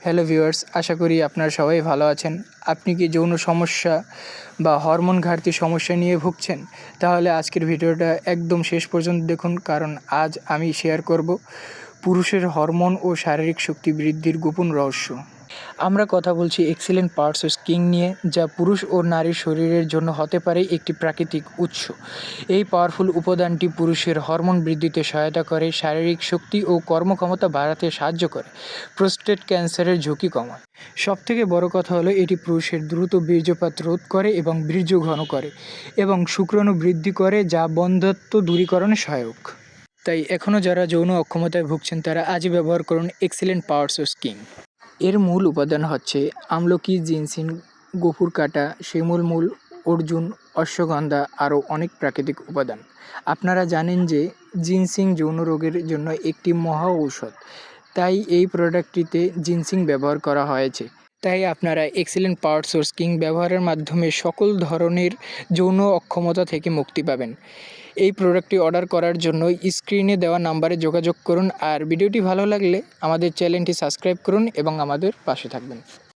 Hello viewers, আশা করি আপনারা সবাই ভালো আছেন। আপনি কি যৌন সমস্যা বা হরমোন ঘাটতি সমস্যা নিয়ে ভুগছেন? তাহলে আজকের ভিডিওটা একদম শেষ পর্যন্ত দেখুন, কারণ আজ আমি শেয়ার করব পুরুষের হরমোন ও শারীরিক শক্তি বৃদ্ধির গোপন রহস্য। আমরা কথা বলছি এক্সিলেন্ট পার্টস অফ স্কিন নিয়ে, যা পুরুষ ও নারীর শরীরের জন্য হতে পারে একটি প্রাকৃতিক উৎস। এই পাওয়ারফুল উপাদানটি পুরুষের হরমোন বৃদ্ধিতে সহায়তা করে, শারীরিক শক্তি ও কর্মক্ষমতা বাড়াতে সাহায্য করে, প্রোস্টেট ক্যান্সারের ঝুঁকি কমায়। সবথেকে বড় কথা হলো এটি পুরুষের দ্রুত বীর্যপাত রোধ করে এবং বীর্য ঘন করে এবং শুক্রাণু বৃদ্ধি করে, যা বন্ধ্যত্ব দূরীকরণে সহায়ক। তাই এখনও যারা যৌন অক্ষমতায় ভুগছেন তারা আজই ব্যবহার করুন এক্সিলেন্ট পাওয়ারস অফ স্কিন। এর মূল উপাদান হচ্ছে আমলকি, জিনসিন, গফুর কাটা, শিমুল মূল, অর্জুন, অশ্বগন্ধা, আরও অনেক প্রাকৃতিক উপাদান। আপনারা জানেন যে জিনসিং যৌন রোগের জন্য একটি মহা ঔষধ, তাই এই প্রোডাক্টটিতে জিনসিং ব্যবহার করা হয়েছে। তাই আপনারা এক্সিলেন্ট পাওয়ার সোর্স কিং ব্যবহারের মাধ্যমে সকল ধরনের যৌন অক্ষমতা থেকে মুক্তি পাবেন। এই প্রোডাক্টটি অর্ডার করার জন্য স্ক্রিনে দেওয়া নাম্বারে যোগাযোগ করুন। আর ভিডিওটি ভালো লাগলে আমাদের চ্যানেলটি সাবস্ক্রাইব করুন এবং আমাদের পাশে থাকবেন।